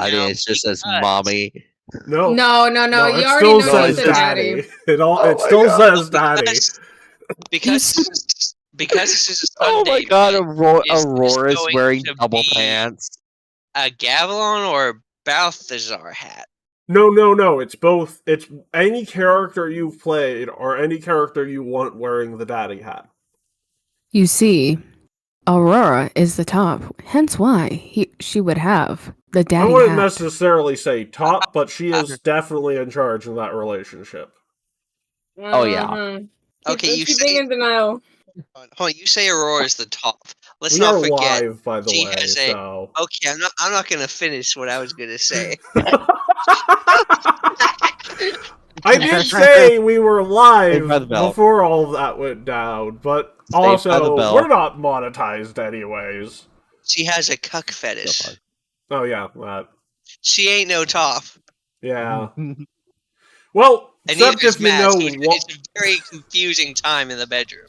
god, now it just says because- mommy. No. No. No, You it already still know says it's a daddy. daddy. It still says daddy. Because this is a Oh Sunday. my god, is this Aurora's going wearing to double be pants. a Gavilan or a Balthazar hat? No. It's both. It's any character you've played or any character you want wearing the daddy hat. You see, Aurora is the top, hence why she would have the I daddy wouldn't hat. necessarily say top, but she is definitely in charge of that relationship. Oh, yeah. Okay, you keep being say in denial. hold on, you say Aurora is the top. Let's We not are forget. live, by the she way, has a- so. Okay, I'm not gonna finish what I was gonna say. I did say we were live Saved by the bell. before all of that went down, but Saved by the also, bell. we're not monetized anyways. She has a cuck fetish. Oh yeah, that. She ain't no top. Yeah. Well, And neither except is if you Matt, know so what... it's a very confusing time in the bedroom.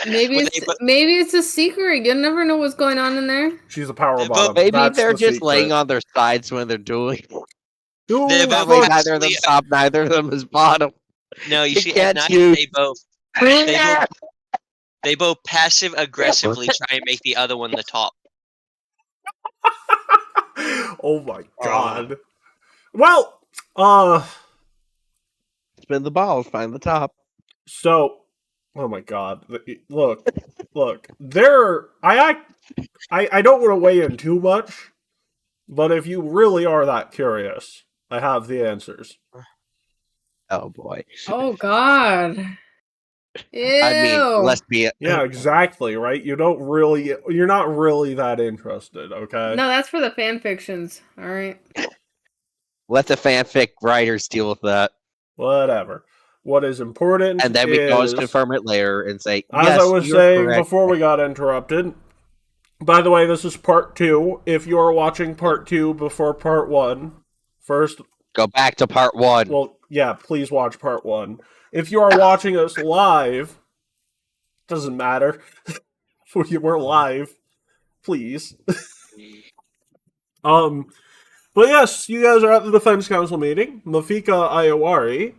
Maybe When it's a secret. You never know what's going on in there. She's a power But bottom. Maybe That's they're the just secret. laying on their sides when they're doing. Who They're the both That way fuck- neither of them top, neither of them is bottom. No, you You see, can't at night choose. they both passive aggressively try and make the other one the top. Oh my god. Well, Spin the ball, find the top. so, oh my god. Look. There, I don't want to weigh in too much, but if you really are that curious, I have the answers. Oh boy. Oh God. Ew. I mean, let's be. Yeah, exactly, right? You're not really that interested, okay? No, that's for the fan fictions. All right. Let the fanfic writers deal with that, Whatever. What is important and then we can always is, confirm it later and say, as yes, I was you're saying correct. before we got interrupted, by the way, this is part 2. If you are watching part 2 before part 1, first, Go back to part 1. well, yeah, please watch part 1. If you are watching us live, doesn't matter. We're live. Please. But yes, you guys are at the Defense Council meeting. Mafika Ayawari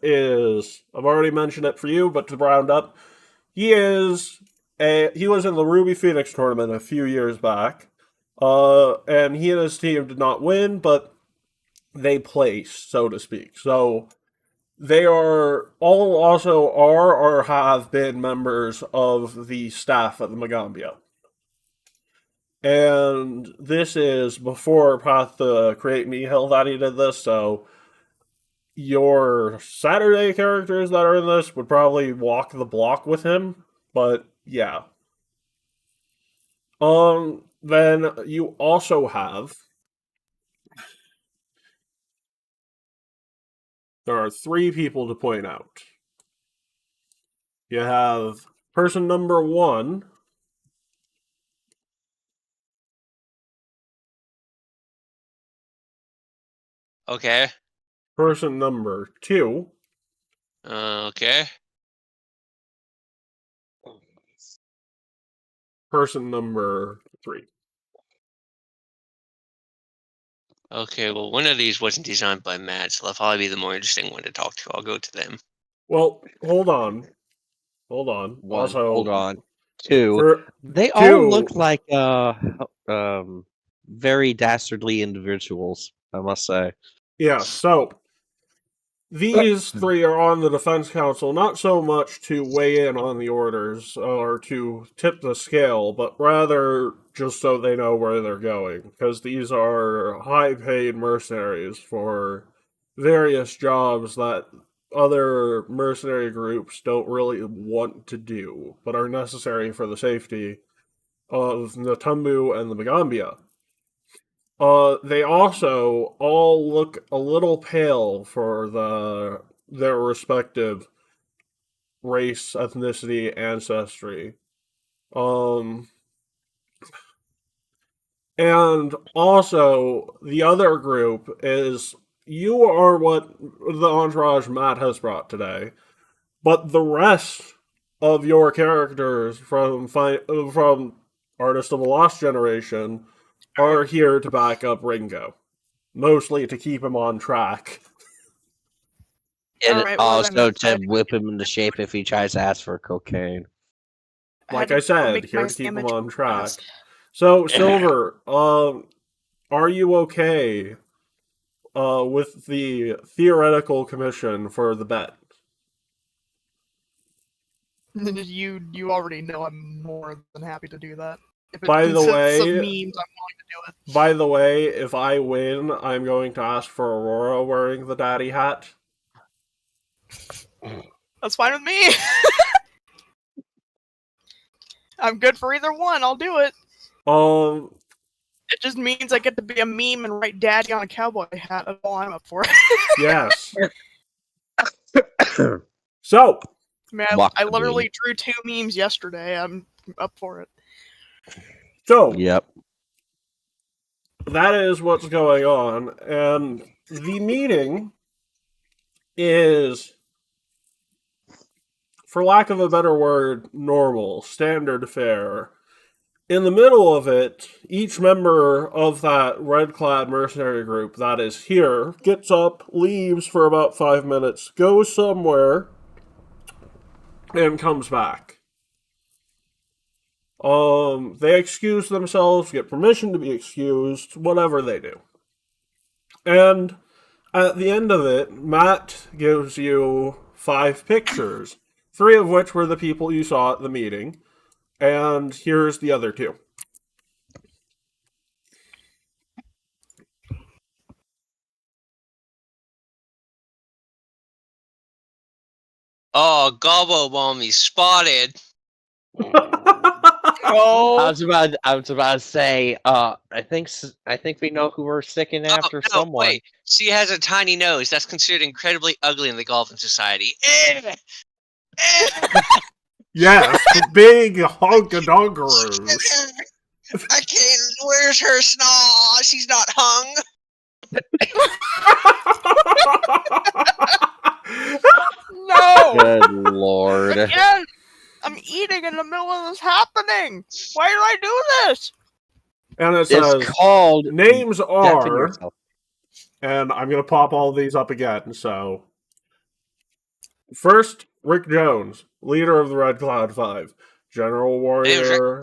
is, I've already mentioned it for you, but to round up, he was in the Ruby Phoenix tournament a few years back, and he and his team did not win, but they placed, so to speak. So they are all also are or have been members of the staff at the Magambia. And this is before Path to Create Me Hill that he did this, so your Saturday characters that are in this would probably walk the block with him, but yeah. Then you also have... There are 3 people to point out. You have person number 1... Okay. Person number 2... Okay. Person number 3. Okay, well, one of these wasn't designed by Matt, so that'll probably be the more interesting one to talk to. I'll go to them. Well, hold on. One, Also, hold on. 2. for They 2, all look like very dastardly individuals, I must say. Yeah, so these 3 are on the Defense Council, not so much to weigh in on the orders or to tip the scale, but rather just so they know where they're going, because these are high-paid mercenaries for various jobs that other mercenary groups don't really want to do, but are necessary for the safety of Natumbu and the Magambia. They also all look a little pale for their respective race, ethnicity, ancestry. And also, the other group is, you are what the entourage Matt has brought today, but the rest of your characters from Artist of the Lost Generation are here to back up Ringo. Mostly to keep him on track. And Alright, well, then also I'm to whip him into shape if he tries to ask for cocaine. Like had I to go said, make here my to keep him sandwich on track. fast. So, Silver, are you okay with the theoretical commission for the bet? You already know I'm more than happy to do that. If it By the consists of way- memes, I'm willing to do it. By the way, if I win, I'm going to ask for Aurora wearing the daddy hat. That's fine with me. I'm good for either one. I'll do it. It just means I get to be a meme and write "daddy" on a cowboy hat. That's all I'm up for. Yes. So, Man, Walk I the literally drew 2 memes yesterday. I'm up for it. Yep. That is what's going on, and the meeting is, for lack of a better word, normal, standard fare. In the middle of it, each member of that red-clad mercenary group that is here gets up, leaves for about 5 minutes, goes somewhere, and comes back. They excuse themselves, get permission to be excused, whatever they do. And at the end of it, Matt gives you 5 pictures, 3 of which were the people you saw at the meeting, and here's the other 2. Oh, Gobbo Bomb, spotted. Oh, I was about to say, I think we know who we're sticking after. Oh, no, Someone. wait. She has a tiny nose. That's considered incredibly ugly in the Golfing Society. Yes, big honka-donkaroos. I can't. Where's her snaw? She's not hung. no! Good lord. Again! I'm eating in the middle of this happening! Why did I do this? And it It's says, called names deafen are, yourself. and I'm going to pop all these up again, so. First, Rick Jones, leader of the Red Cloud 5. General Warrior.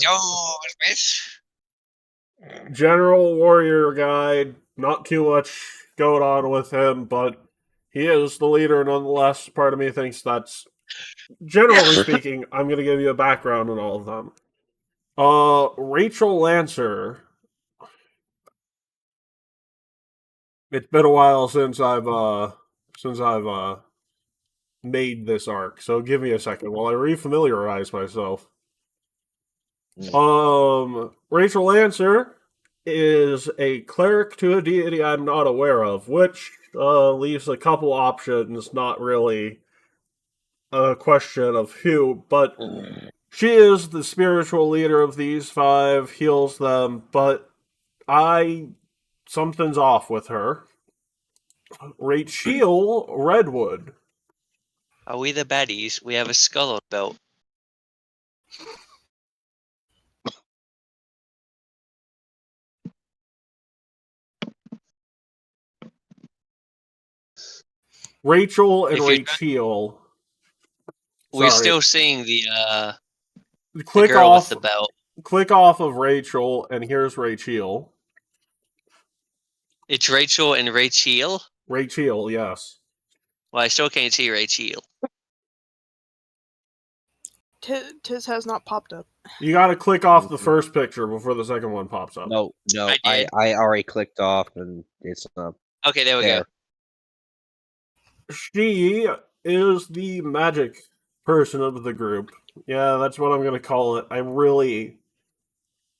General Warrior guy, not too much going on with him, but he is the leader nonetheless. Part of me thinks that's, generally speaking, I'm going to give you a background on all of them. Rachel Lancer. It's been a while since I've made this arc, so give me a second while I refamiliarize myself. Rachel Lancer is a cleric to a deity I'm not aware of, which leaves a couple options, not really a question of who, but she is the spiritual leader of these 5, heals them, but something's off with her. Rachel Redwood. Are we the baddies? We have a skull on belt. Rachel and If you- Rachel. We're Sorry. still seeing the Click girl off. with the belt. Click off of Rachel, and here's Rachel. It's Rachel and Rachel. Rachel, yes. Well, I still can't see Rachel. Tis has not popped up. You gotta click off the first picture before the second one pops up. No, I did. I already clicked off and it's up. Okay, there we go. She is the magic person of the group. Yeah, that's what I'm gonna call it.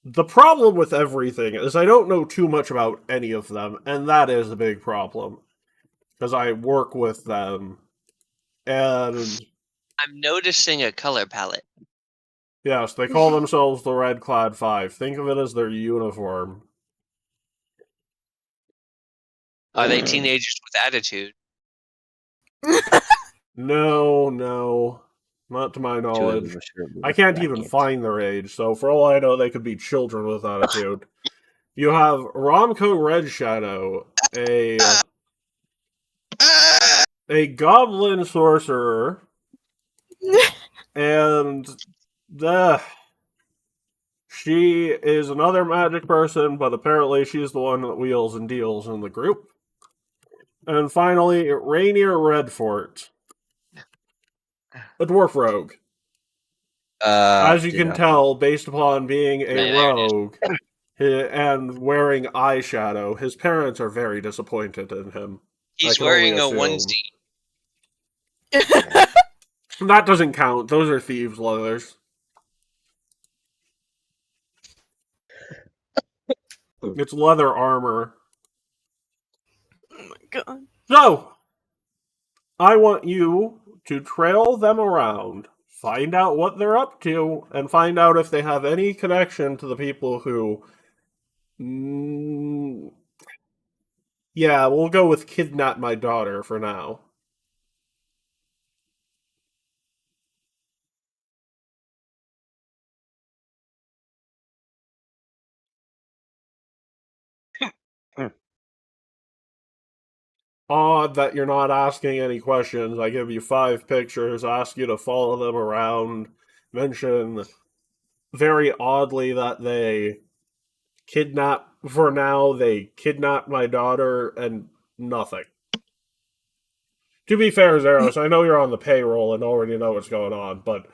The problem with everything is I don't know too much about any of them, and that is a big problem. Because I work with them, and I'm noticing a color palette. yes, they call themselves the Red Clad 5. Think of it as their uniform. Are they teenagers with attitude? No. Not to my Two of knowledge. them are sure I can't even brackets. find their age, so for all I know, they could be children with attitude. You have Romco Red Shadow, a goblin sorcerer, and she is another magic person, but apparently she's the one that wheels and deals in the group. And finally, Rainier Redfort, a dwarf rogue. As you can tell, based upon being a rogue and wearing eyeshadow, his parents are very disappointed in him. He's wearing a onesie. That doesn't count. Those are thieves' leathers. It's leather armor. Oh my god. So, I want you to trail them around, find out what they're up to, and find out if they have any connection to the people who... yeah, we'll go with kidnap my daughter for now. Odd that you're not asking any questions. I give you 5 pictures, ask you to follow them around, mention very oddly that they kidnapped my daughter, and nothing. To be fair, Zeros, I know you're on the payroll and already know what's going on, but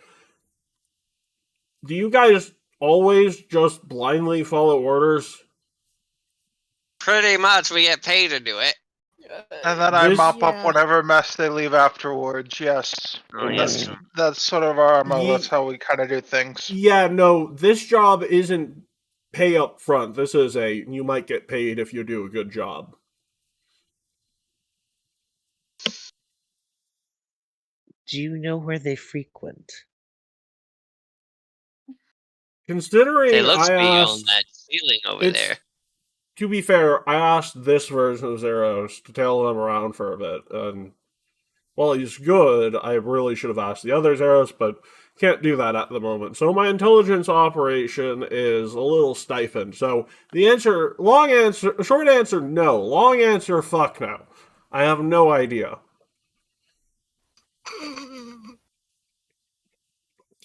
do you guys always just blindly follow orders? Pretty much, we get paid to do it. And then I mop up whatever mess they leave afterwards, yes. Oh, yes. That's sort of our MO, that's how we kind of do things. Yeah, no, this job isn't pay up front. This is you might get paid if you do a good job. Do you know where they frequent? Considering They look I beyond asked, that ceiling over there. to be fair, I asked this version of Zeros to tail them around for a bit, and while he's good, I really should have asked the other Zeros, but can't do that at the moment. So my intelligence operation is a little stifled. So the answer, short answer, no. Long answer, fuck no. I have no idea.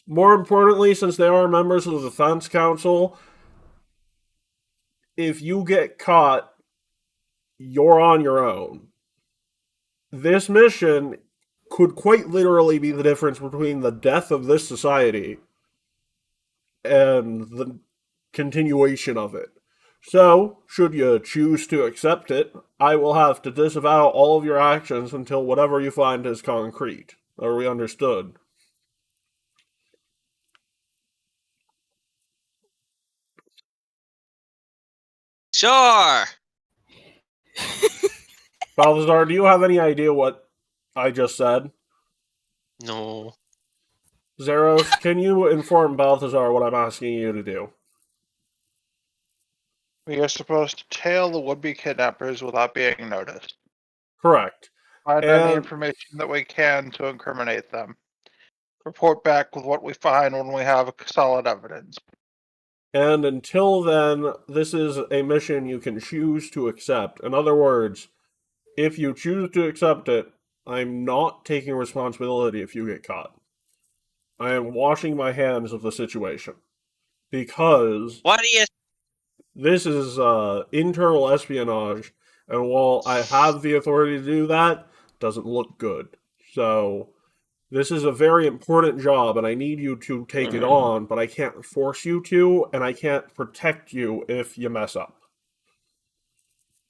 More importantly, since they are members of the Defense Council, if you get caught, you're on your own. This mission could quite literally be the difference between the death of this society and the continuation of it. So, should you choose to accept it, I will have to disavow all of your actions until whatever you find is concrete. Are we understood? Sure! Balthazar, do you have any idea what I just said? No. Zeros, can you inform Balthazar what I'm asking you to do? We are supposed to tail the would-be kidnappers without being noticed. Correct. Find any information that we can to incriminate them. Report back with what we find when we have solid evidence. And until then, this is a mission you can choose to accept. In other words, if you choose to accept it, I'm not taking responsibility if you get caught. I am washing my hands of the situation. Because What do you... this is internal espionage, and while I have the authority to do that, it doesn't look good. So, this is a very important job, and I need you to take it on, but I can't force you to, and I can't protect you if you mess up.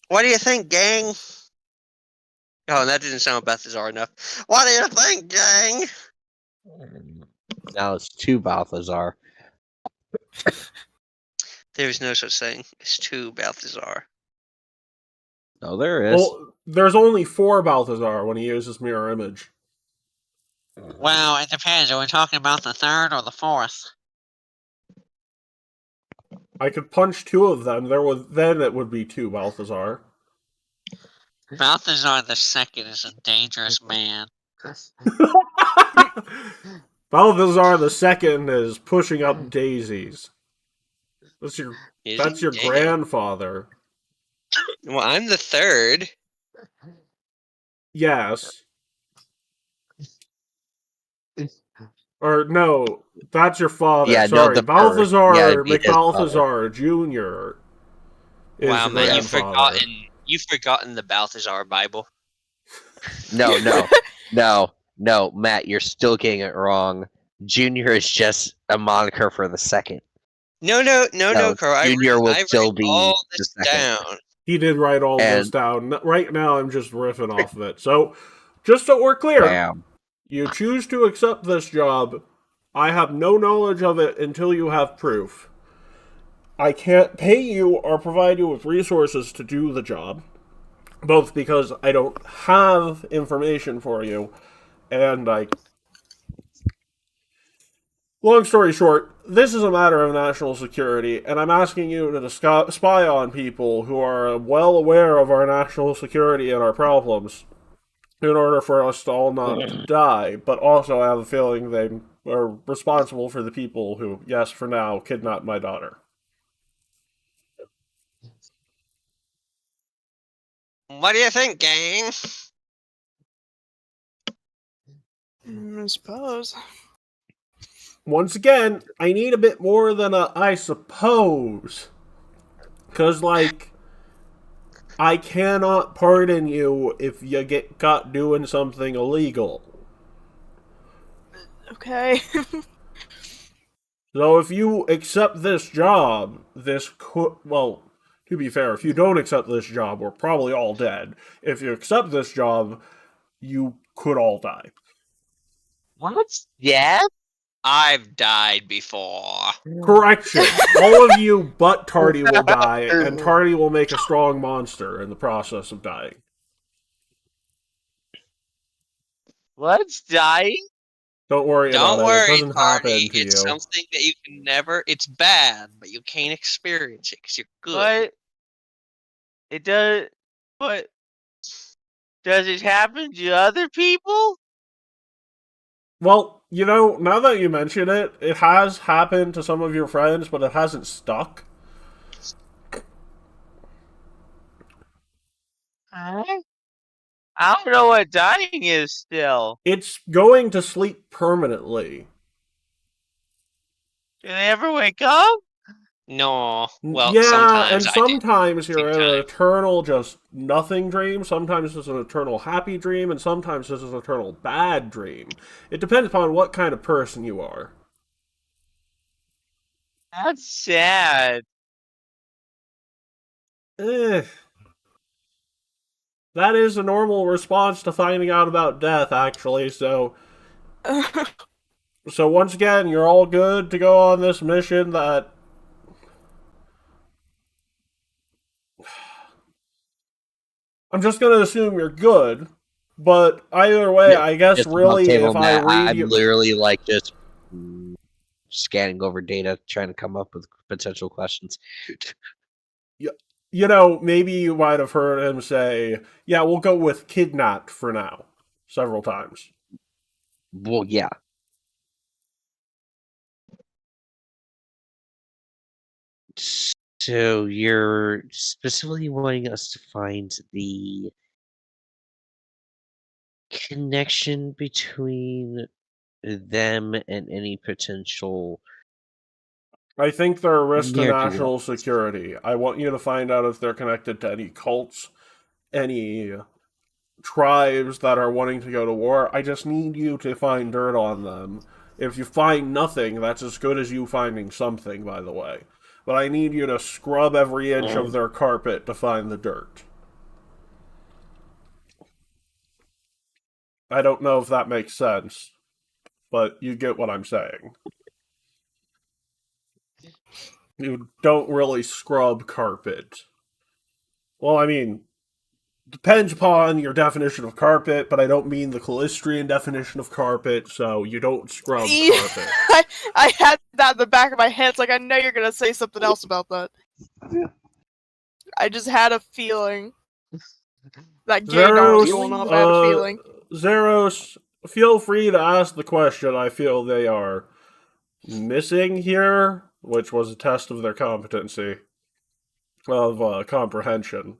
What do you think, gang? Oh, that didn't sound Balthazar enough. What do you think, gang? Now it's 2 Balthazar. There is no such thing as 2 Balthazar. No, there is. Well, there's only 4 Balthazar when he uses mirror image. Well, it depends. Are we talking about the 3rd or the 4th? I could punch 2 of them. Then it would be 2 Balthazar. Balthazar the Second is a dangerous man. Balthazar the Second is pushing up daisies. That's your Is That's he? your Dang. grandfather. Well, I'm the third. Yes. Or no, that's your father. Yeah, no, Sorry, the first. Yeah, Balthazar it'd be his father. McBalthazar Jr. is Wow, your man, grandfather. you've forgotten the Balthazar Bible. No, Matt, you're still getting it wrong. Junior is just a moniker for the second. No, Carl. Junior would I still write be all the this second. down. He did write all this And down. Right now, I'm just riffing off of it. So, just so we're clear, bam. you choose to accept this job. I have no knowledge of it until you have proof. I can't pay you or provide you with resources to do the job, both because I don't have information for you, and long story short, this is a matter of national security, and I'm asking you to spy on people who are well aware of our national security and our problems in order for us to all not die, but also I have a feeling they are responsible for the people who, yes, for now, kidnapped my daughter. What do you think, gang? I suppose. Once again, I need a bit more than a I suppose. Because, I cannot pardon you if you get caught doing something illegal. Okay. So if you accept this job, to be fair, if you don't accept this job, we're probably all dead. If you accept this job, you could all die. What? Yeah? I've died before. Correction. All of you but Tardy will die, and Tardy will make a strong monster in the process of dying. What's dying? Don't worry about Don't it. It worry, doesn't happen Party. to It's you. something that you can never. It's bad, but you can't experience it because you're good. What? It does. What? Does it happen to other people? Well, now that you mention it, it has happened to some of your friends, but it hasn't stuck. Huh? I don't know what dying is still. It's going to sleep permanently. Do they ever wake up? No. Well, yeah, sometimes and I do. sometimes you're in an Sometimes. eternal just nothing dream, sometimes it's an eternal happy dream, and sometimes it's an eternal bad dream. It depends upon what kind of person you are. That's sad. That is a normal response to finding out about death, actually, so once again, you're all good to go on this mission that... I'm just going to assume you're good, but either way, Yeah, I guess just really table if I Matt, read I'm you... literally just scanning over data, trying to come up with potential questions. Maybe you might have heard him say, yeah, we'll go with kidnapped for now, several times. Well, yeah. So you're specifically wanting us to find the connection between them and any potential... I think they're a risk to Near-to national ones. security. I want you to find out if they're connected to any cults, any tribes that are wanting to go to war. I just need you to find dirt on them. If you find nothing, that's as good as you finding something, by the way. But I need you to scrub every inch of their carpet to find the dirt. I don't know if that makes sense, but you get what I'm saying. You don't really scrub carpet. Well, I mean, depends upon your definition of carpet, but I don't mean the Callistrian definition of carpet, so you don't scrub carpet. I had that in the back of my head. It's like, I know you're going to say something else about that. I just had a feeling. That gaydar was going off, I had a feeling. Zeros, feel free to ask the question I feel they are missing here, which was a test of their competency. of comprehension.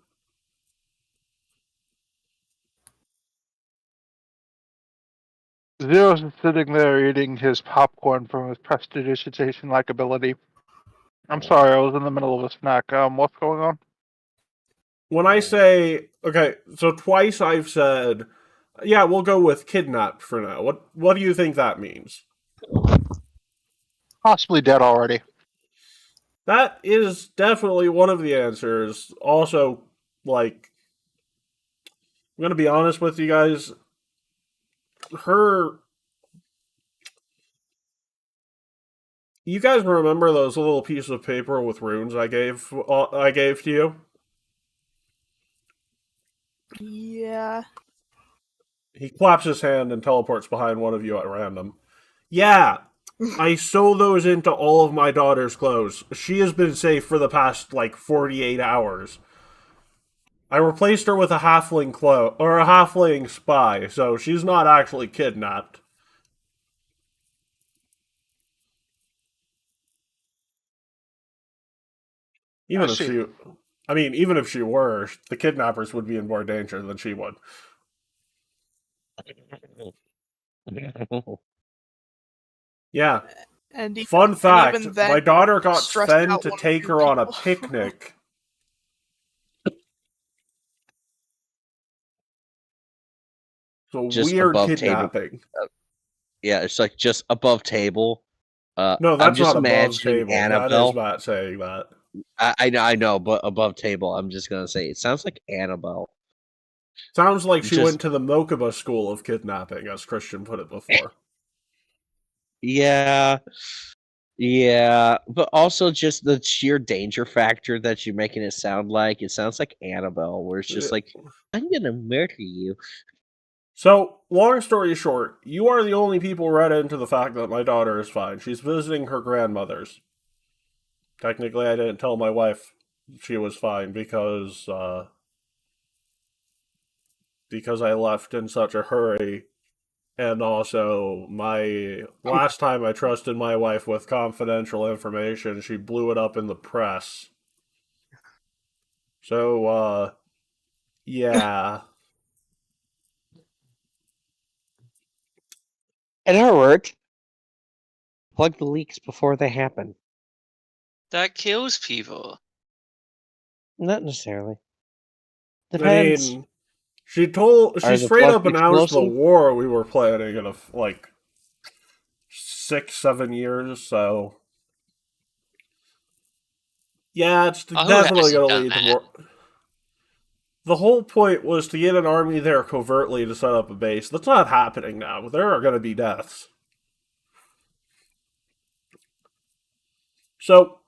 Zero's sitting there eating his popcorn from his prestidigitation ability. I'm sorry, I was in the middle of a snack. What's going on? When I say, okay, so twice I've said, yeah, we'll go with kidnapped for now. What do you think that means? Possibly dead already. That is definitely one of the answers. Also, like, I'm gonna be honest with you guys. You guys remember those little pieces of paper with runes I gave to you? Yeah. He claps his hand and teleports behind one of you at random. Yeah, I sew those into all of my daughter's clothes. She has been safe for the past, 48 hours. I replaced her with a halfling a halfling spy, so she's not actually kidnapped. Even if she were, the kidnappers would be in more danger than she would. Yeah. And Fun fact, even then, my daughter got stressed Sven out to one of take you her on a people. picnic. So Just weird above kidnapping. Yeah, it's like just above table. No, I'm that's just not above imagining table. That Annabelle. is Matt saying that. I know, but above table, I'm just gonna say it sounds like Annabelle. Sounds like she Just- went to the Mokuba school of kidnapping, as Christian put it before. Yeah, but also just the sheer danger factor that you're making it sound like. It sounds like Annabelle, where it's just like, I'm gonna murder you. So, long story short, you are the only people read into the fact that my daughter is fine. She's visiting her grandmother's. Technically, I didn't tell my wife she was fine because I left in such a hurry. And also, my last time I trusted my wife with confidential information, she blew it up in the press. So, yeah. It hurt. Plug the leaks before they happen. That kills people. Not necessarily. I Depends. mean, she straight up plugs announced the explosive? war we were planning in 6-7 years, so yeah, it's Who definitely hasn't gonna done lead to that? more. The whole point was to get an army there covertly to set up a base. That's not happening now. There are gonna be deaths. So,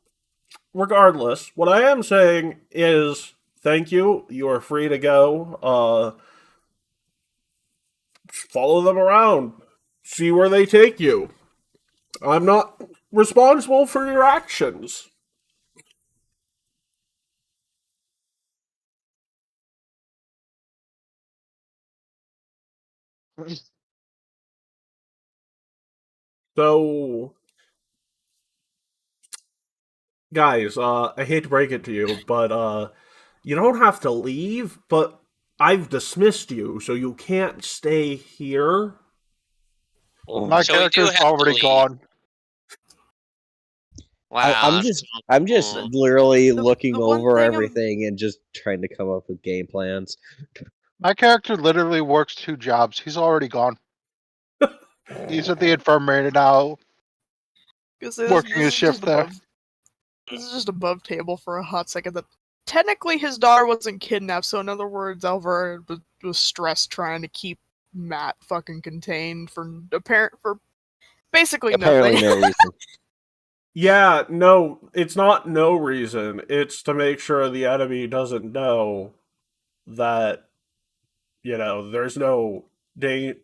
regardless, what I am saying is thank you. You are free to go. Follow them around. See where they take you. I'm not responsible for your actions. So, guys, I hate to break it to you, but you don't have to leave, but I've dismissed you, so you can't stay here. My So we do character's have to already leave. gone. Wow. I'm just cool. literally looking the one over thing everything and just trying to come up with game plans. My character literally works 2 jobs. He's already gone. He's at the infirmary now, working his shift there. This is just above table for a hot second. That technically his daughter wasn't kidnapped, so in other words, Alvaro was stressed trying to keep Matt fucking contained for basically Apparently, nothing. no reason. Yeah, no, it's not no reason. It's to make sure the enemy doesn't know that, there's no date.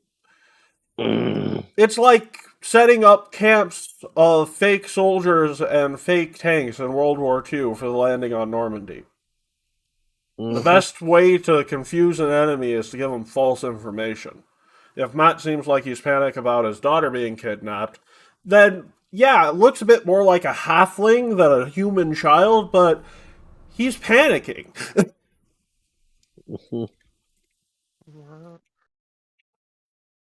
It's like setting up camps of fake soldiers and fake tanks in World War II for the landing on Normandy. The best way to confuse an enemy is to give them false information. If Matt seems like he's panicked about his daughter being kidnapped, then yeah, it looks a bit more like a halfling than a human child, but He's panicking.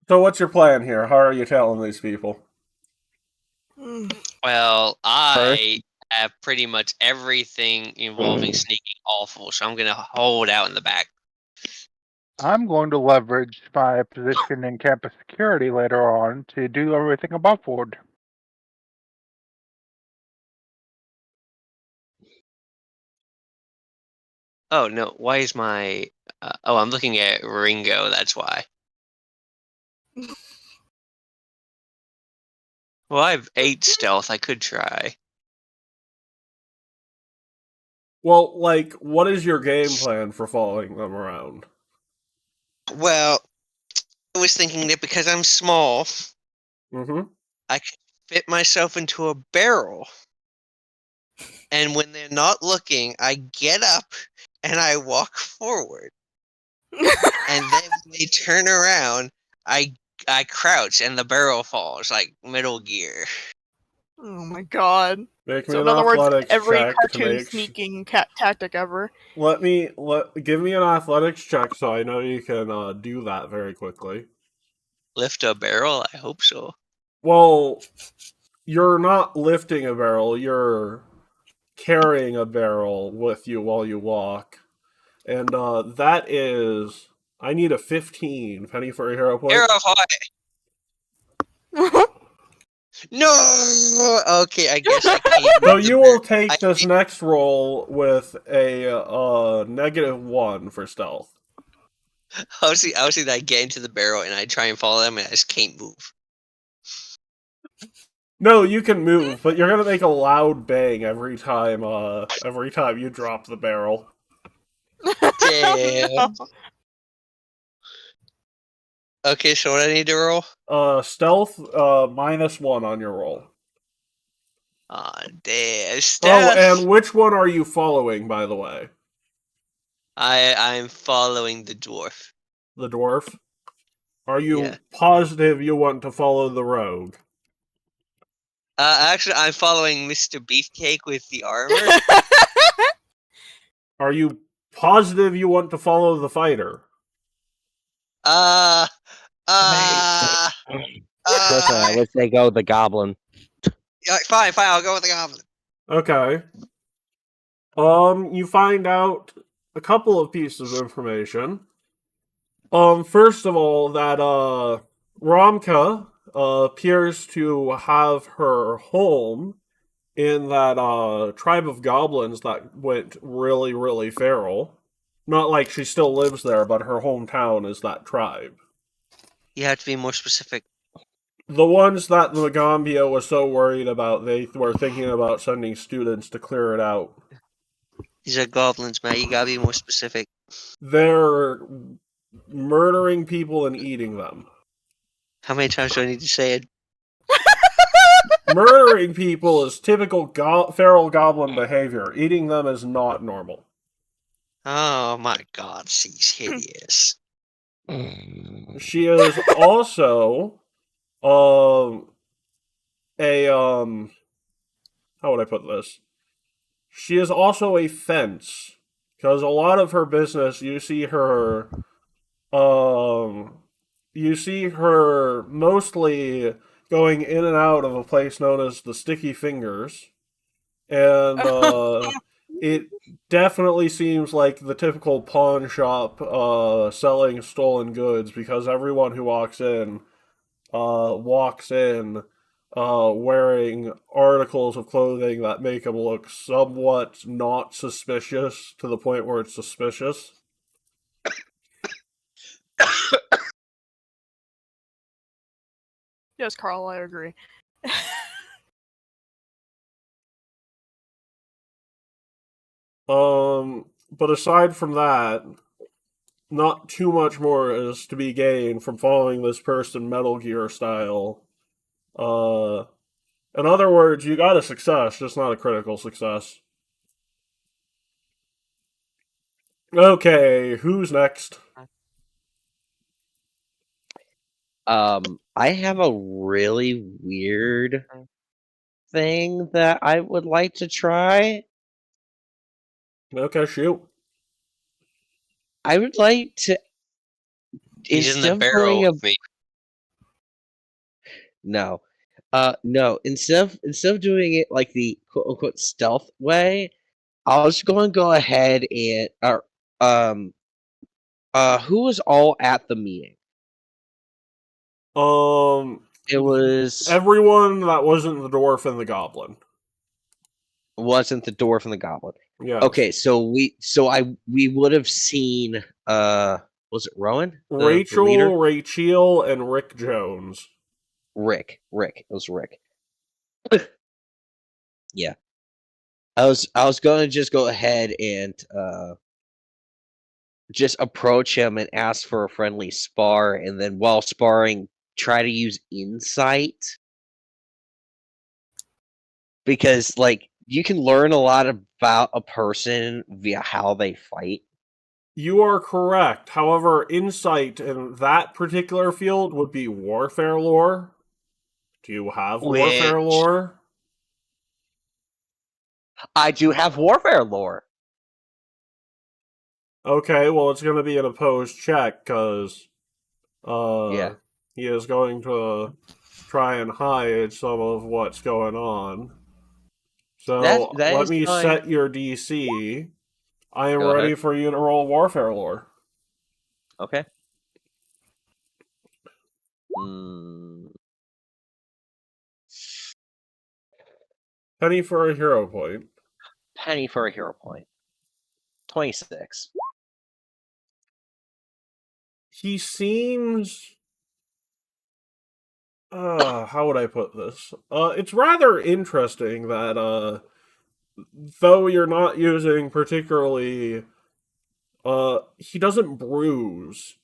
So what's your plan here? How are you telling these people? Well, I have pretty much everything involving sneaking awful, so I'm gonna hold out in the back. I'm going to leverage my position in campus security later on to do everything above board. Oh no, why is my oh, I'm looking at Ringo, that's why. Well, I have 8 stealth, I could try. Well, like, what is your game plan for following them around? Well, I was thinking that because I'm small, I could fit myself into a barrel. And when they're not looking, I get up and I walk forward. And then when they turn around, I crouch and the barrel falls like Metal Gear. Oh my god. Make me So an in other words, athletics every check to cartoon make. sneaking tactic ever. Give me an athletics check so I know you can do that very quickly. Lift a barrel? I hope so. Well, you're not lifting a barrel. You're carrying a barrel with you while you walk, and that is. I need a 15 penny for a hero point. Hero point. No. Okay, I guess I can't. So you will take this next roll with a -1 for stealth. I'll see that I get into the barrel and I try and follow them and I just can't move. No, you can move, but you're gonna make a loud bang every time you drop the barrel. Damn. No. Okay, so what I need to roll? Stealth, -1 on your roll. Aw, damn. Stealth. Oh, and which one are you following, by the way? I'm following the dwarf. The dwarf? Are you positive you want to follow the rogue? Actually, I'm following Mr. Beefcake with the armor. Are you positive you want to follow the fighter? Listen, I would say go with the goblin. Fine, I'll go with the goblin. Okay. You find out a couple of pieces of information. First of all, that Romka appears to have her home in that tribe of goblins that went really, really feral. Not like she still lives there, but her hometown is that tribe. You have to be more specific. The ones that the Gambia was so worried about, they were thinking about sending students to clear it out. These are goblins, man. You gotta be more specific. They're murdering people and eating them. How many times do I need to say it? Murdering people is typical feral goblin behavior. Eating them is not normal. Oh my god, she's hideous. She is also how would I put this? She is also a fence, because a lot of her business, you see her mostly going in and out of a place known as the Sticky Fingers, and it definitely seems like the typical pawn shop selling stolen goods, because everyone who walks in wearing articles of clothing that make them look somewhat not suspicious, to the point where it's suspicious. Yes, Carl, I agree. But aside from that, not too much more is to be gained from following this person Metal Gear style. In other words, you got a success, just not a critical success. Okay, who's next? I have a really weird thing that I would like to try. Okay, shoot. I would like to. He's in the barrel with me. No. No. Instead of doing it like the quote unquote stealth way, I was going to go ahead and who was all at the meeting? It was everyone that wasn't the dwarf and the goblin. Wasn't the dwarf and the goblin. Yeah. Okay, so we would have seen was it Rowan? Rachel, and Rick Jones. Rick. It was Rick. Yeah. I was going to just go ahead and just approach him and ask for a friendly spar, and then while sparring, try to use insight. Because, like, you can learn a lot about a person via how they fight. You are correct. However, insight in that particular field would be warfare lore. Do you have warfare lore? I do have warfare lore. Okay, well, it's going to be an opposed check, because yeah. he is going to try and hide some of what's going on. So, let me set your DC. I am ready for you to roll warfare lore. Okay. Penny for a hero point. Penny for a hero point. 26. He seems... how would I put this? It's rather interesting that, though you're not using particularly... he doesn't bruise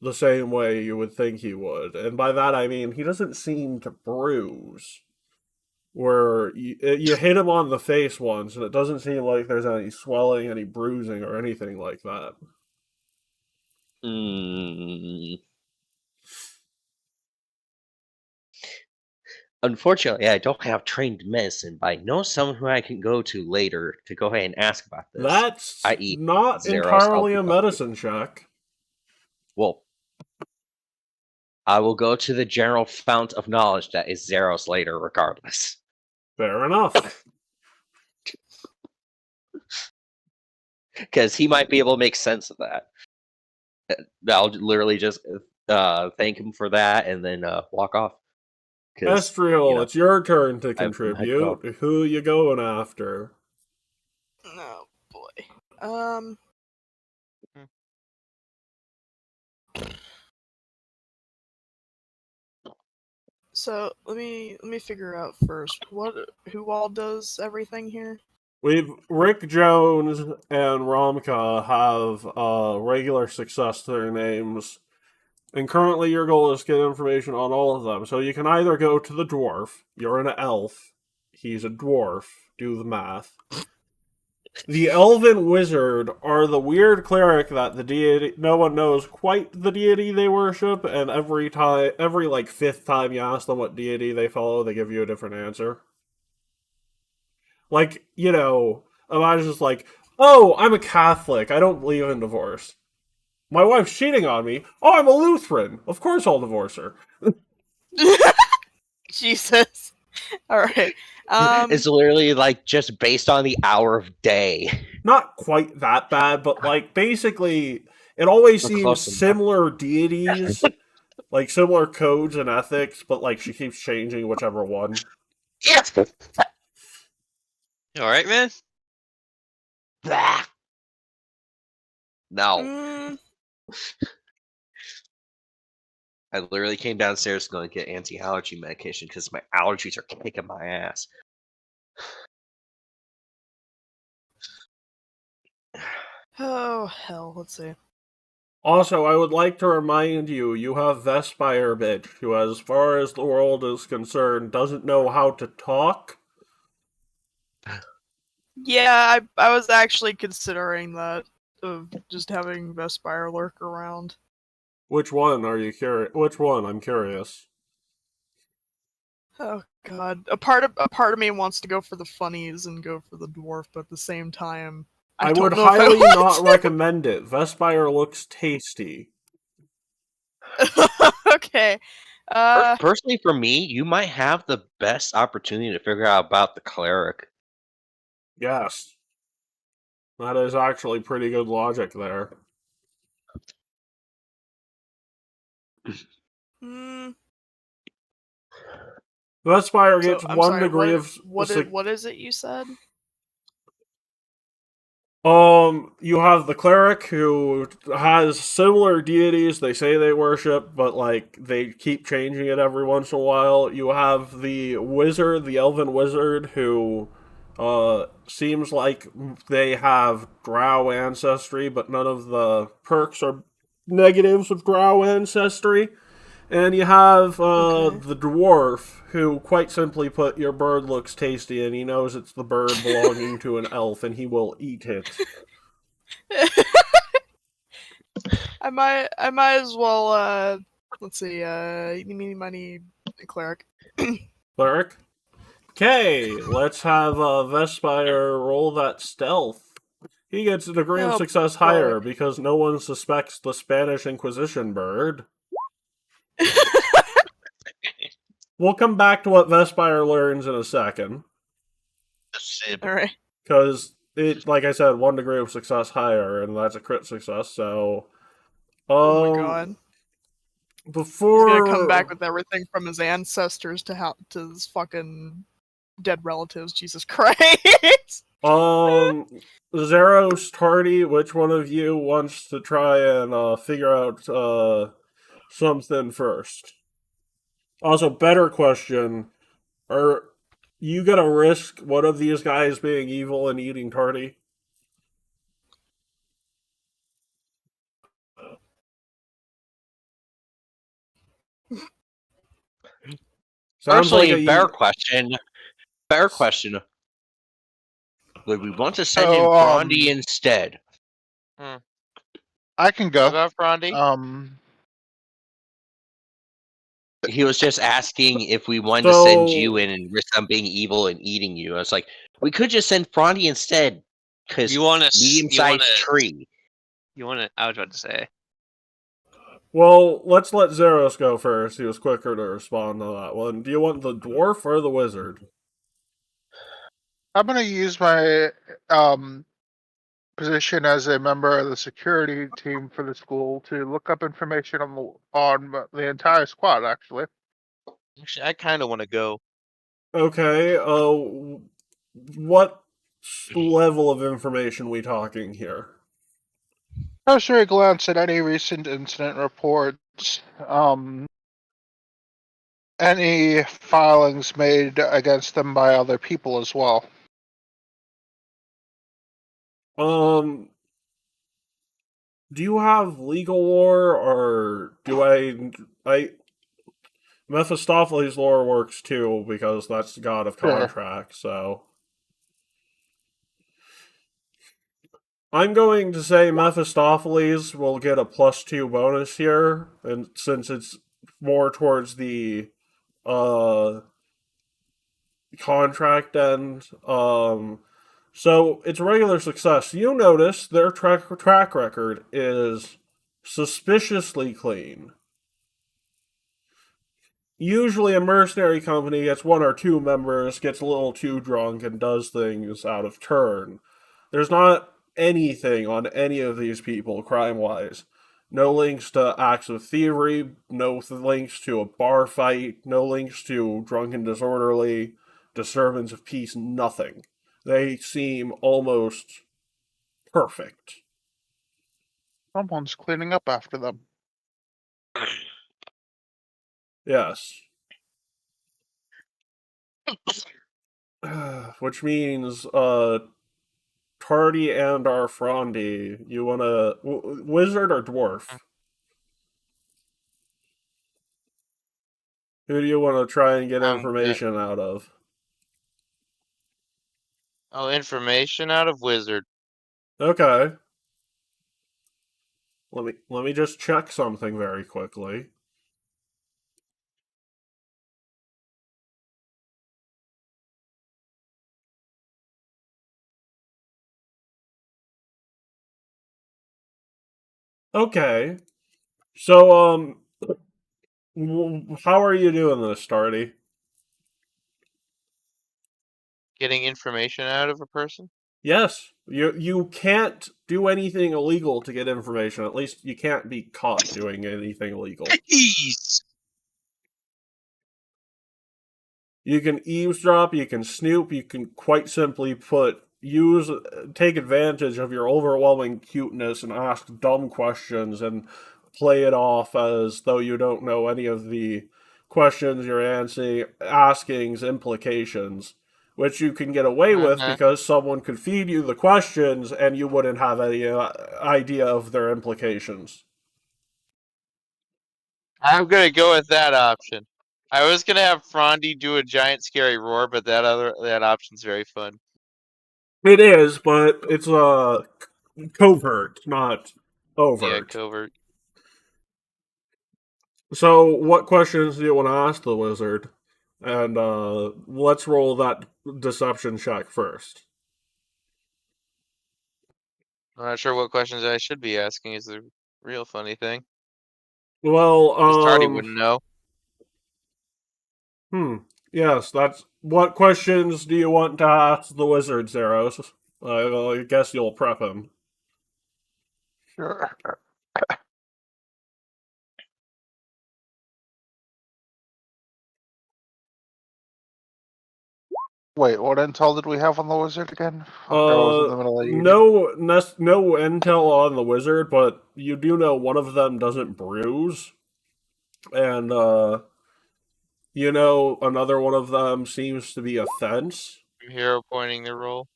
the same way you would think he would. And by that I mean, he doesn't seem to bruise. Where you hit him on the face once, and it doesn't seem like there's any swelling, any bruising, or anything like that. Unfortunately, I don't have trained medicine, but I know someone who I can go to later to go ahead and ask about this. That's not entirely a medicine check. Well, I will go to the general fount of knowledge that is Zeros later, regardless. Fair enough. Because he might be able to make sense of that. I'll literally just thank him for that and then walk off. Estriel, it's your turn to contribute. Who you going after? Oh boy. So let me figure out first who all does everything here. We've Rick Jones and Romka have regular success to their names, and currently your goal is to get information on all of them. So you can either go to the dwarf. You're an elf. He's a dwarf. Do the math. The elven wizard are the weird cleric that the deity, no one knows quite the deity they worship, and every like fifth time you ask them what deity they follow, they give you a different answer. Like, you know, imagine just like, oh, I'm a Catholic, I don't believe in divorce. My wife's cheating on me. Oh, I'm a Lutheran. Of course I'll divorce her. Jesus. Alright. It's literally like just based on the hour of day. Not quite that bad, but like basically it always seems similar deities, like similar codes and ethics, but like she keeps changing whichever one. Yes. You alright, man? No. I literally came downstairs going to get anti-allergy medication because my allergies are kicking my ass. Oh, hell, let's see. Also, I would like to remind you, you have Vespire bitch, who, as far as the world is concerned, doesn't know how to talk. Yeah, I was actually considering that, of just having Vespire lurk around. Which one are you curious? Which one? I'm curious. Oh god, a part of me wants to go for the funnies and go for the dwarf, but at the same time, I would highly not recommend it. Vespire looks tasty. Okay. Personally, for me, you might have the best opportunity to figure out about the cleric. Yes. That is actually pretty good logic there. Vespire gets one degree of... What is it you said? You have the cleric who has similar deities they say they worship, but like they keep changing it every once in a while. You have the wizard, the elven wizard, who seems like they have drow ancestry, but none of the perks or negatives of drow ancestry. And you have the dwarf, who quite simply put, your bird looks tasty, and he knows it's the bird belonging to an elf, and he will eat it. I might as well, let's see, eeny, money, cleric. Cleric? Okay, let's have Vespire roll that stealth. He gets a degree of success higher, because no one suspects the Spanish Inquisition bird. We'll come back to what Vespire learns in a second. Alright. Because it, like I said, 1 degree of success higher, and that's a crit success, so... oh my god. Before... He's gonna come back with everything from his ancestors to his fucking dead relatives, Jesus Christ! Zeros, Tardy, which one of you wants to try and figure out something first? Also, better question, are you gonna risk one of these guys being evil and eating Tardy? Personally, like better question. Would we want to send in Frondy instead? I can go. What about Frondy? He was just asking if we wanted to send you in and risk them being evil and eating you. I was like, we could just send Frondy instead, because medium-sized tree. You want to? I was about to say. Well, let's let Zeros go first. He was quicker to respond to that one. Do you want the dwarf or the wizard? I'm going to use my position as a member of the security team for the school to look up information on the entire squad, actually. Actually, I kind of want to go. Okay, what level of information we talking here? Cursory glance at any recent incident reports, any filings made against them by other people as well. Do you have legal lore, or do I Mephistopheles lore works too, because that's the god of contract, so... I'm going to say Mephistopheles will get a +2 bonus here, and since it's more towards the contract end. So it's regular success. You notice their track record is suspiciously clean. Usually a mercenary company gets 1 or 2 members, gets a little too drunk, and does things out of turn. There's not anything on any of these people, crime-wise. No links to acts of thievery, no links to a bar fight, no links to drunken disorderly, disturbance of peace, nothing. They seem almost perfect. Someone's cleaning up after them. Yes. Which means, Tardy and our Frondy, you wanna... wizard or dwarf? Who do you want to try and get information out of? Oh, information out of wizard. Okay. Let me just check something very quickly. Okay. So, how are you doing this, Stardy? Getting information out of a person? Yes. You can't do anything illegal to get information. At least you can't be caught doing anything illegal. Jeez. You can eavesdrop, you can snoop, you can quite simply take advantage of your overwhelming cuteness and ask dumb questions and play it off as though you don't know any of the questions you're asking's implications, which you can get away with because someone could feed you the questions and you wouldn't have any idea of their implications. I'm gonna go with that option. I was gonna have Frondy do a giant scary roar, but that option's very fun. It is, but it's covert, not overt. Yeah, covert. So, what questions do you want to ask the wizard? And let's roll that deception check first. I'm not sure what questions I should be asking is the real funny thing. Well, Tardy wouldn't know. Yes, that's... What questions do you want to ask the wizard, Zeros? I guess you'll prep him. Sure. Wait, what intel did we have on the wizard again? I was in the middle of no intel on the wizard, but you do know one of them doesn't bruise. And, you know, another one of them seems to be a fence. Hero pointing the roll.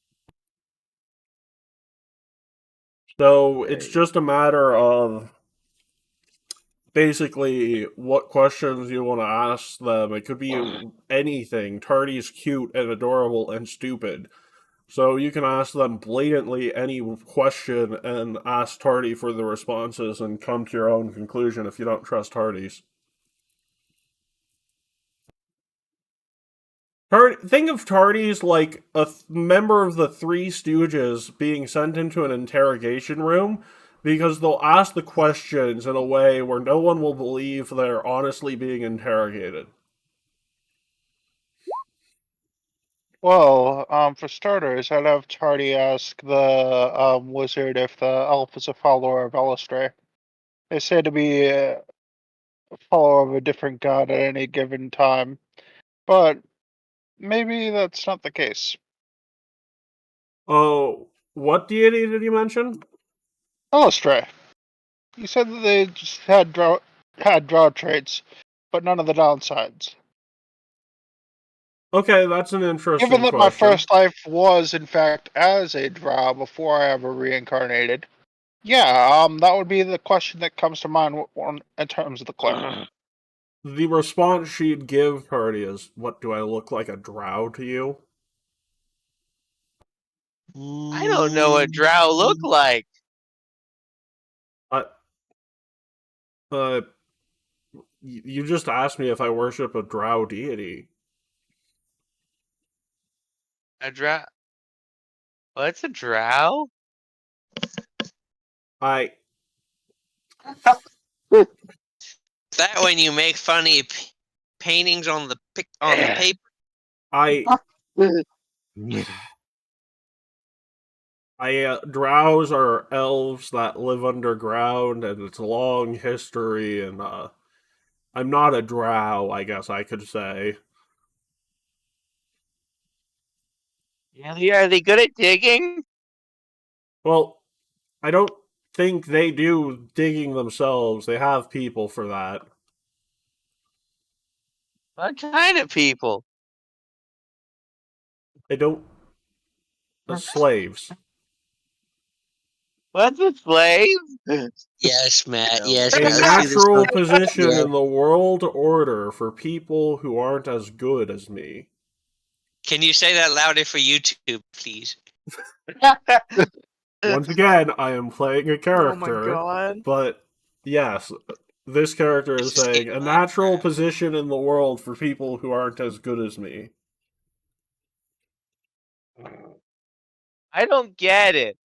So it's just a matter of basically what questions you want to ask them. It could be anything. Tardy's cute and adorable and stupid. So you can ask them blatantly any question and ask Tardy for the responses and come to your own conclusion if you don't trust Tardy's. Think of Tardy's like a member of the Three Stooges being sent into an interrogation room because they'll ask the questions in a way where no one will believe they're honestly being interrogated. Well, for starters, I'd have Tardy ask the wizard if the elf is a follower of Elistray. They say to be a follower of a different god at any given time, but maybe that's not the case. Oh, what deity did you mention? Elistray. You said that they just had draw traits, but none of the downsides. Okay, that's an interesting Given that question. my first life was, in fact, as a drow before I ever reincarnated, yeah, that would be the question that comes to mind in terms of the cleric. The response she'd give Tardy is, "What, do I look like a drow to you?" I don't know what drow look like. You just asked me if I worship a drow deity. A drow? What's a drow? That when you make funny paintings on the paper. Drows are elves that live underground, and it's a long history, and I'm not a drow, I guess I could say. Yeah, are they good at digging? Well, I don't think they do digging themselves. They have people for that. What kind of people? They don't... slaves. What's a slave? Yes, Matt. Yes, A natural position in the world order for people who aren't as good as me. Can you say that louder for YouTube, please? Once again, I am playing a character. Oh my god. But yes, this character is saying a natural position in the world for people who aren't as good as me. I don't get it.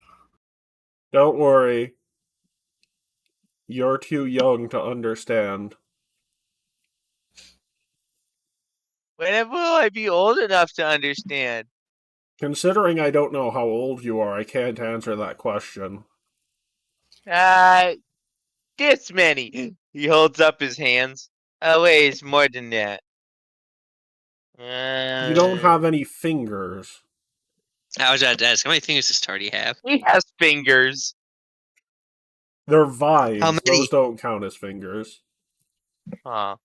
Don't worry. You're too young to understand. When will I be old enough to understand? Considering I don't know how old you are, I can't answer that question. This many. He holds up his hands. Oh, wait, it's more than that. You don't have any fingers. I was about to ask, how many fingers does Tardy have? He has fingers. They're vines. How many? Those don't count as fingers. Huh.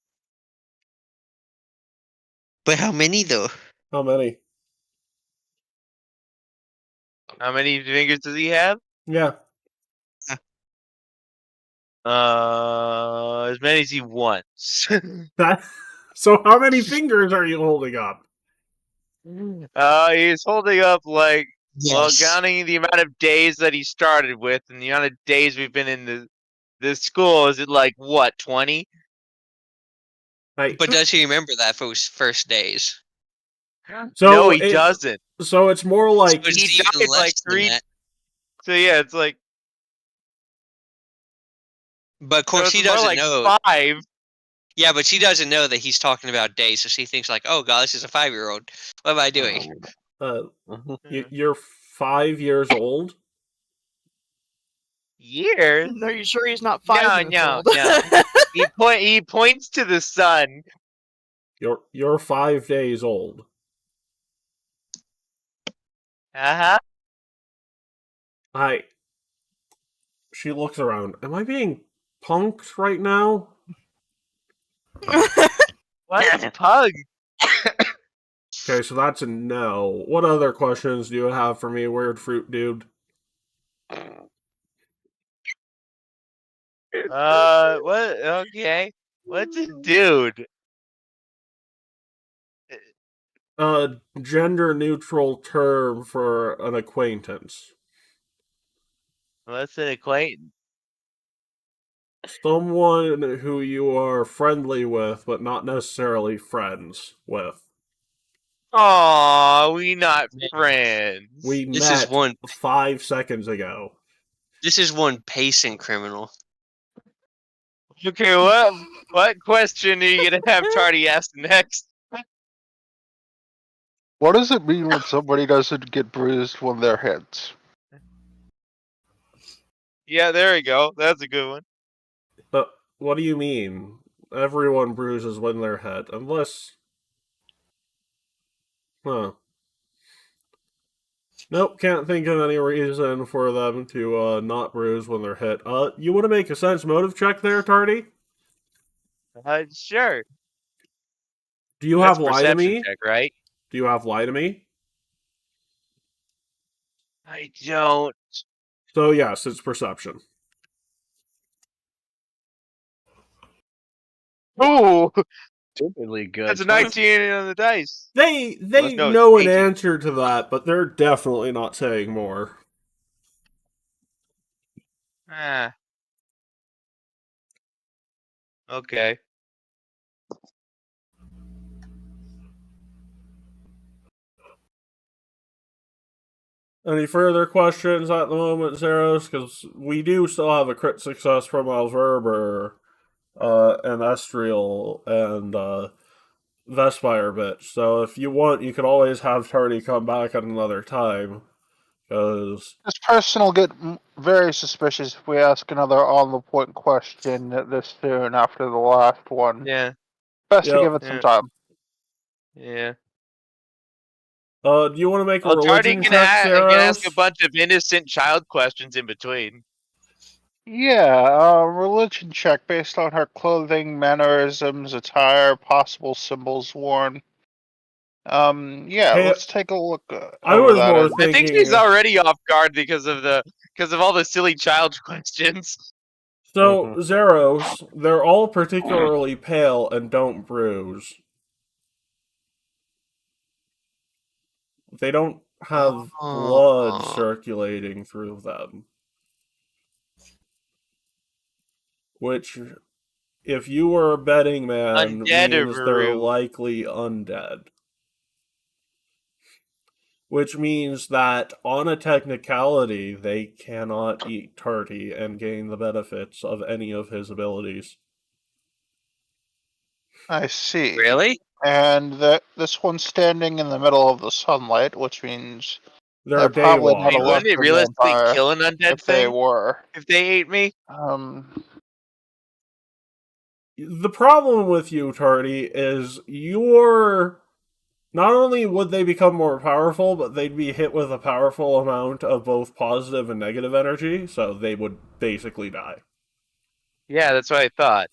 But how many, though? How many? How many fingers does he have? Yeah. As many as he wants. So how many fingers are you holding up? He's holding up well, Yes. counting the amount of days that he started with and the amount of days we've been in this school. Is it what, 20? Hey, But does he remember that for his first days? so No, he doesn't. So it's more like So it's He even died less than 3. that. So yeah, it's like. But of course, so she it's more doesn't like know. 5. Yeah, but she doesn't know that he's talking about days, so she thinks like, "Oh God, this is a 5-year-old. What am I doing?" You're 5 years old. Years? Are you sure he's not 5 minutes No. old? He points to the sun. You're 5 days old. She looks around. Am I being punked right now? What's pug? Okay, so that's a no. What other questions do you have for me, weird fruit dude? What? Okay. What's a dude? Gender neutral term for an acquaintance. What's an acquaintance? Someone who you are friendly with, but not necessarily friends with. Aw, we not friends. We This met is one. 5 seconds ago. This is one pacing criminal. Okay, what question are you gonna have Tardy ask next? What does it mean when somebody doesn't get bruised when they're hit? Yeah, there we go. That's a good one. But what do you mean? Everyone bruises when they're hit, unless... Huh. Nope, can't think of any reason for them to not bruise when they're hit. You want to make a sense motive check there, Tardy? Sure. Do you That's have lie to me? check, right? Do you have lie to me? I don't. So yes, it's perception. Ooh, Stupidly good. that's a 19 on the dice. They No, know an 18. answer to that, but they're definitely not saying more. Ah. Okay. Any further questions at the moment, Zeros? Because we do still have a crit success from Alverber, and Estriel, and Vespire bitch. So if you want, you could always have Tardy come back at another time. Because This person will get very suspicious if we ask another on-the-point question this soon after the last one. Yeah. Best to give it some time. Yeah. do you want to make a religion check, I can ask a Zeros? bunch of innocent child questions in between. Yeah, religion check based on her clothing, mannerisms, attire, possible symbols worn. Yeah, Hey, let's take a look I over was that. more I think thinking... he's already off guard because of all the silly child questions. So, Zeros, they're all particularly pale and don't bruise. They don't have blood circulating through them. Which, if you were a betting man, Undead or means they're Veru? likely undead. which means that on a technicality, they cannot eat Tarty and gain the benefits of any of his abilities. I see. Really? And this one's standing in the middle of the sunlight, which means They're probably not a daywalkers. Wouldn't they lesser realistically vampire kill an undead if they thing were. if they ate me? The problem with you, Tardy, is you're... Not only would they become more powerful, but they'd be hit with a powerful amount of both positive and negative energy, so they would basically die. Yeah, that's what I thought.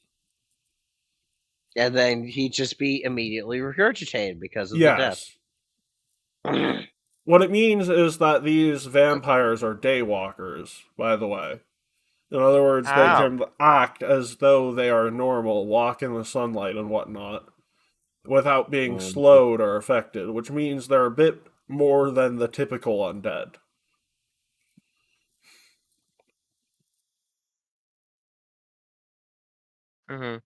And then he'd just be immediately regurgitated because of Yes. the death. What it means is that these vampires are daywalkers, by the way. In other words, they can act as though they are normal, walk in the sunlight and whatnot, without being slowed or affected, which means they're a bit more than the typical undead. Mm-hmm.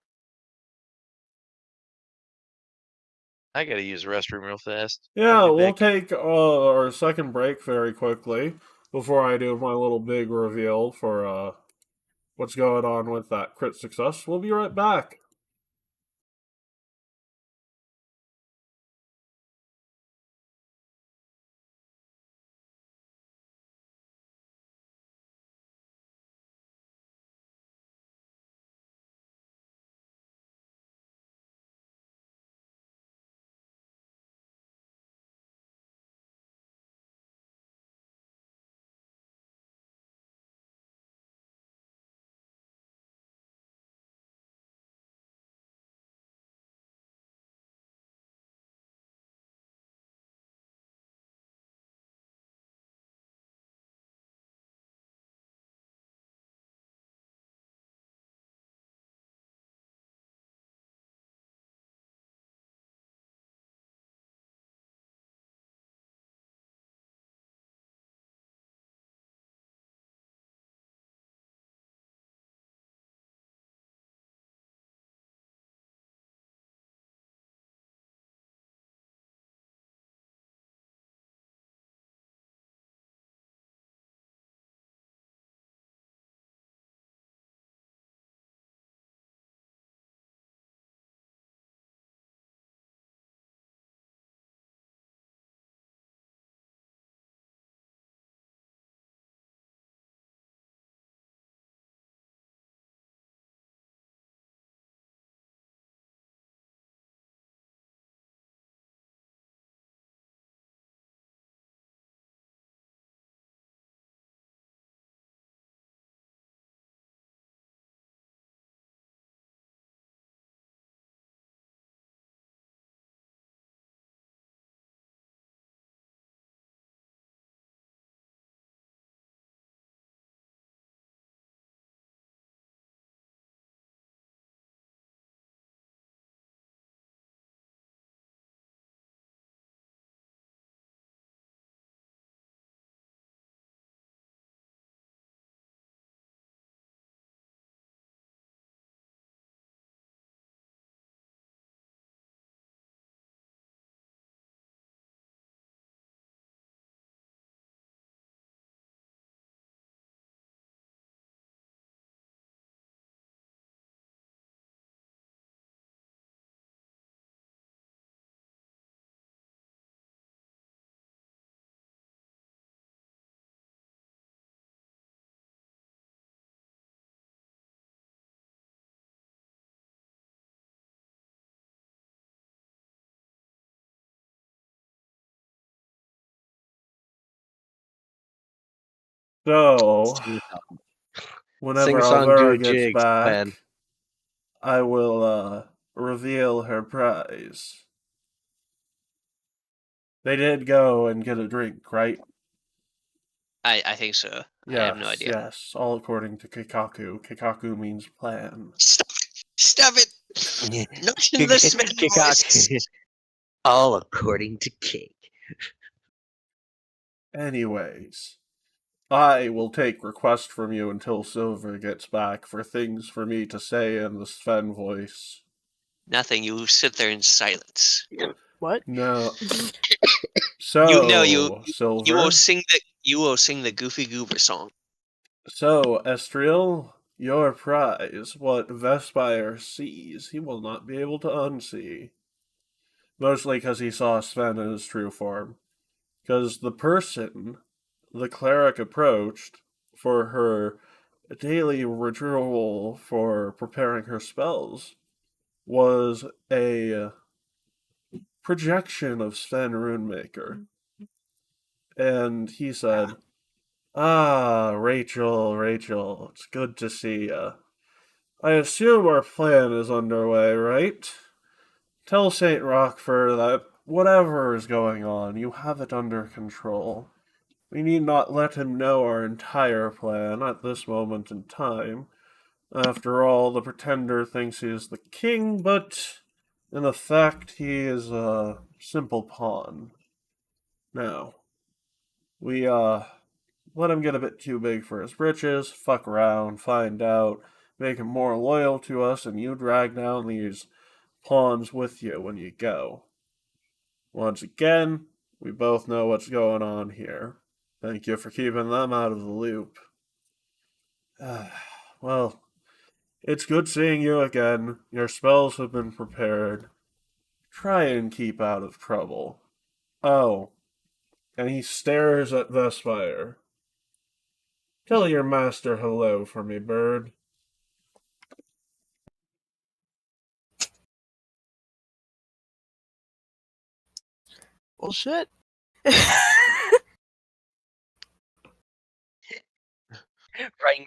I gotta use the restroom real fast. Yeah, we'll take our second break very quickly before I do my little big reveal for what's going on with that crit success. We'll be right back. So, whenever Alvera gets back, I will reveal her prize. They did go and get a drink, right? I think so. Yes, I have no idea. Yes, all according to Kikaku. Kikaku means plan. Stop it! Not in the smelly voice. All according to Cake. Anyways, I will take request from you until Silver gets back for things for me to say in the Sven voice. Nothing. You sit there in silence. What? No. So, Silver. You will sing the Goofy Goober song. So, Estriel, your prize, what Vespire sees, he will not be able to unsee. Mostly because he saw Sven in his true form. Because the person the cleric approached for her daily ritual for preparing her spells was a projection of Sven Runemaker. And he said, "Ah, Rachel, it's good to see ya. I assume our plan is underway, right? Tell St. Rockford that whatever is going on, you have it under control. We need not let him know our entire plan at this moment in time. After all, the Pretender thinks he is the king, but in effect, he is a simple pawn. Now, we, let him get a bit too big for his britches, fuck around, find out, make him more loyal to us, and you drag down these pawns with you when you go. Once again, we both know what's going on here. Thank you for keeping them out of the loop. Well, it's good seeing you again. Your spells have been prepared. Try and keep out of trouble. Oh, and he stares at Vespire. Tell your master hello for me, bird. Well, shit. Right.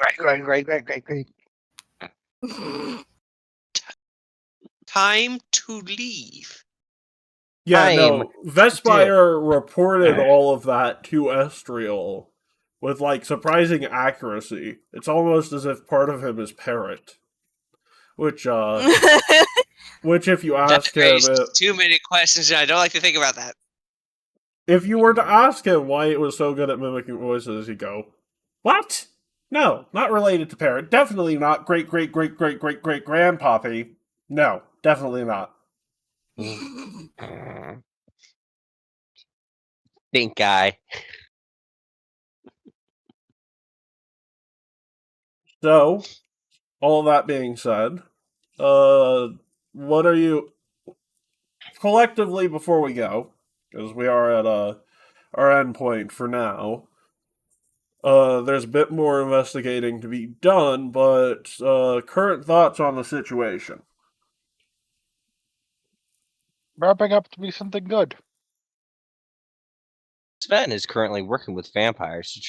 Time to leave. Yeah, no, Vespire reported all of that to Estriel with, like, surprising accuracy. It's almost as if part of him is parrot. Which if you ask him... Too many questions, and I don't like to think about that. If you were to ask him why it was so good at mimicking voices, he'd go, "What? No, not related to parrot. Definitely not great-great-great-great-great-great-grandpappy. No, definitely not." Think guy. So, all that being said, what are you... Collectively, before we go, because we are at our end point for now, there's a bit more investigating to be done, but current thoughts on the situation. Wrapping up to be something good. Sven is currently working with vampires to